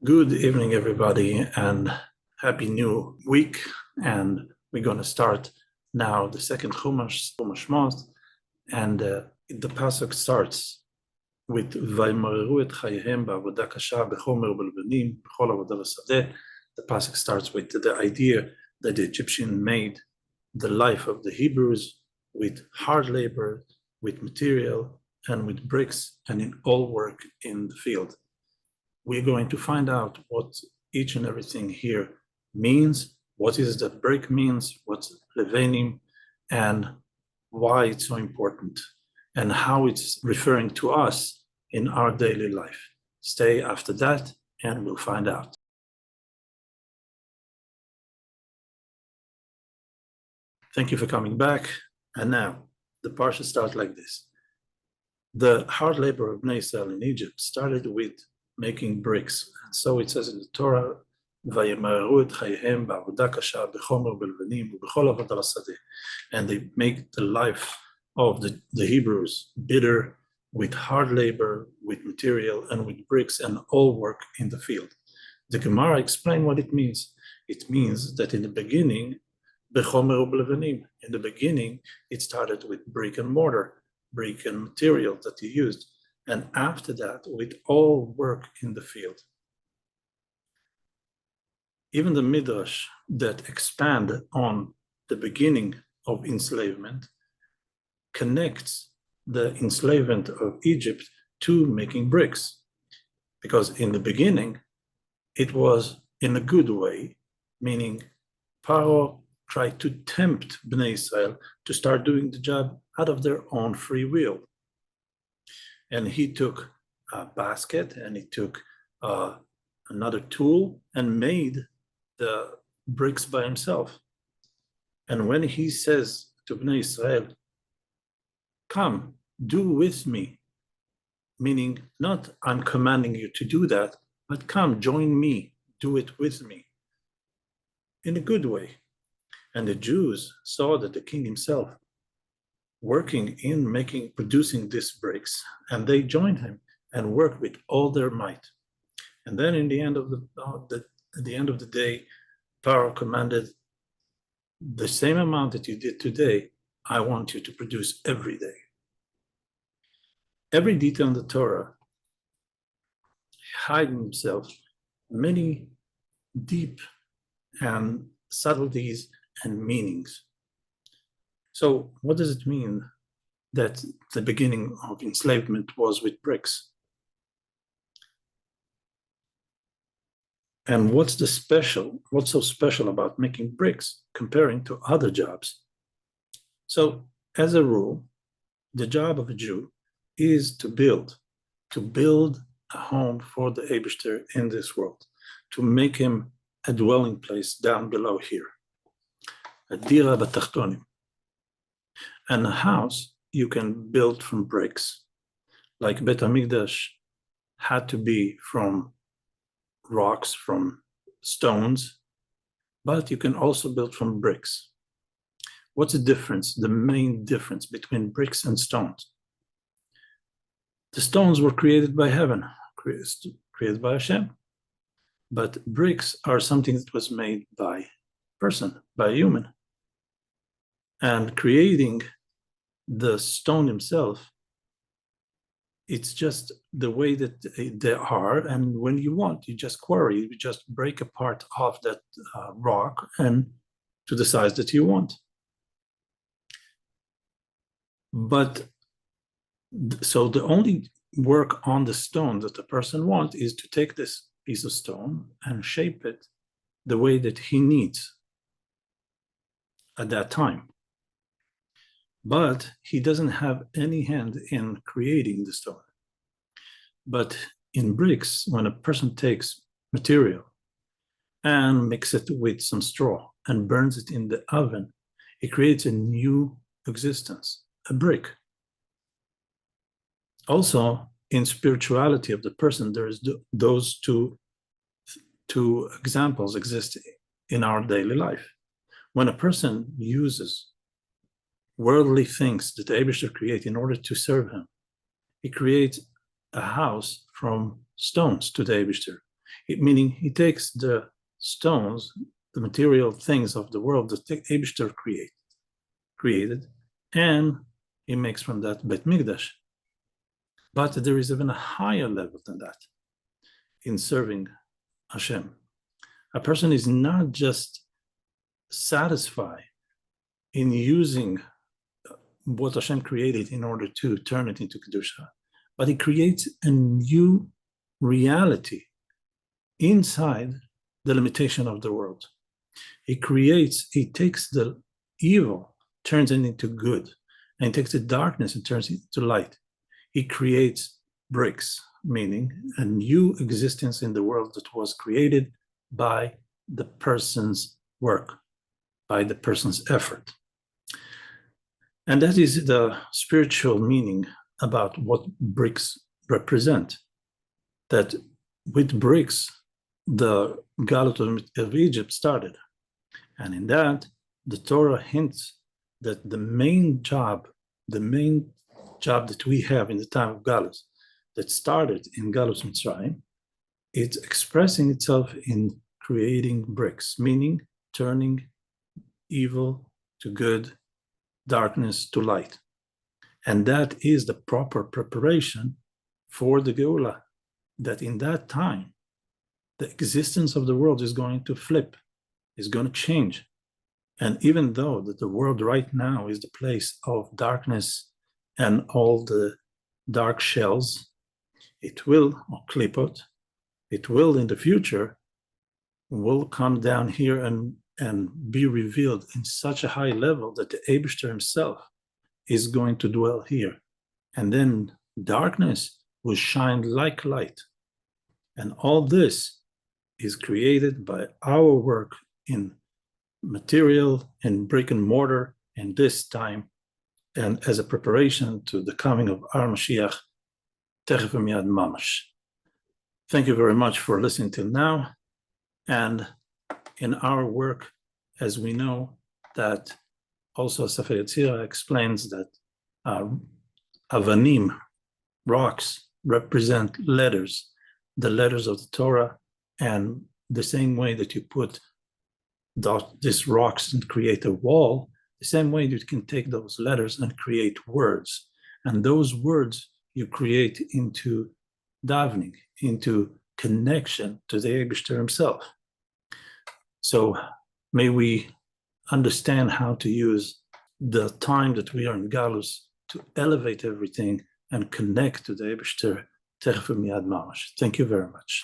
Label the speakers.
Speaker 1: Good evening, everybody, and happy new week. And we're going to start now the second Chumash Shmot, and the pasuk starts with "Vaymareru et chayehem ba'avoda kasha b'chomer u'b'levanim b'chol avoda v'sadeh." The pasuk starts with the idea that the Egyptian made the life of the Hebrews with hard labor, with material, and with bricks, and in all work in the field. We're going to find out what each and everything here means, what is that brick means, what's levanim, and why it's so important, and how it's referring to us in our daily life. Stay after that, and we'll find out. Thank you for coming back. And now, the parsha starts like this. The hard labor of Bnei Israel in Egypt started with making bricks. And so it says in the Torah, and they make the life of the Hebrews bitter with hard labor, with material, and with bricks, and all work in the field. The Gemara explains what it means. It means that in the beginning, in the beginning, it started with brick and mortar, brick and material that he used. And after that, with all work in the field. Even the Midrash that expand on the beginning of enslavement connects the enslavement of Egypt to making bricks. Because in the beginning, it was in a good way, meaning Paro tried to tempt Bnei Israel to start doing the job out of their own free will. And he took a basket and he took another tool and made the bricks by himself. And when he says to Bnei Israel, come, do with me, meaning not I'm commanding you to do that, but come, join me, do it with me, in a good way. And the Jews saw that the king himself working in producing these bricks, and they joined him and worked with all their might. And then in the end of the day, Pharaoh commanded, the same amount that you did today, I want you to produce every day. Every detail in the Torah hides in himself many deep and subtleties and meanings. So what does it mean that the beginning of enslavement was with bricks? And what's so special about making bricks comparing to other jobs? So as a rule, the job of a Jew is to build a home for the Eibishter in this world, to make him a dwelling place down below here, a dira b'tachtonim. And a house you can build from bricks, like Bet HaMikdash had to be from rocks, from stones, but you can also build from bricks. What's the difference, the main difference between bricks and stones? The stones were created by heaven, created by Hashem, but bricks are something that was made by a person, by a human. And creating the stone himself, it's just the way that they are, and when you want, you just quarry, you just break a part of that rock and to the size that you want. But so the only work on the stone that a person wants is to take this piece of stone and shape it the way that he needs at that time. But he doesn't have any hand in creating the stone. But in bricks, when a person takes material and mixes it with some straw and burns it in the oven, it creates a new existence, a brick. Also, in spirituality of the person, there's those two examples exist in our daily life. When a person uses worldly things that the Eibishter create in order to serve him, he creates a house from stones to the Eibishter. Meaning he takes the stones, the material things of the world that the Eibishter created, and he makes from that Bet Mikdash. But there is even a higher level than that in serving Hashem. A person is not just satisfied in using what Hashem created in order to turn it into Kedusha, but he creates a new reality inside the limitation of the world. He takes the evil, turns it into good, and takes the darkness and turns it into light. He creates bricks, meaning a new existence in the world that was created by the person's work, by the person's effort. And that is the spiritual meaning about what bricks represent. That with bricks, the Galut of Egypt started. And in that, the Torah hints that the main job that we have in the time of Galus, that started in Galus Mitzrayim, it's expressing itself in creating bricks, meaning turning evil to good, darkness to light. And that is the proper preparation for the Geula, that in that time, the existence of the world is going to flip, is going to change. And even though that the world right now is the place of darkness and all the dark shells, it will, or klipot, it will in the future, will come down here and be revealed in such a high level that the Eibishter himself is going to dwell here. And then darkness will shine like light. And all this is created by our work in material and brick and mortar in this time, and as a preparation to the coming of our Mashiach, Techef Miyad Mamash. Thank you very much for listening till now. And in our work, as we know, that also Sefer Yetzirah explains that avanim, rocks, represent letters, the letters of the Torah, and the same way that you put these rocks and create a wall, the same way you can take those letters and create words. And those words you create into davening, into connection to the Eibishter himself. So may we understand how to use the time that we are in Galus to elevate everything and connect to the Eibishter Techef Miyad Mamash. Thank you very much.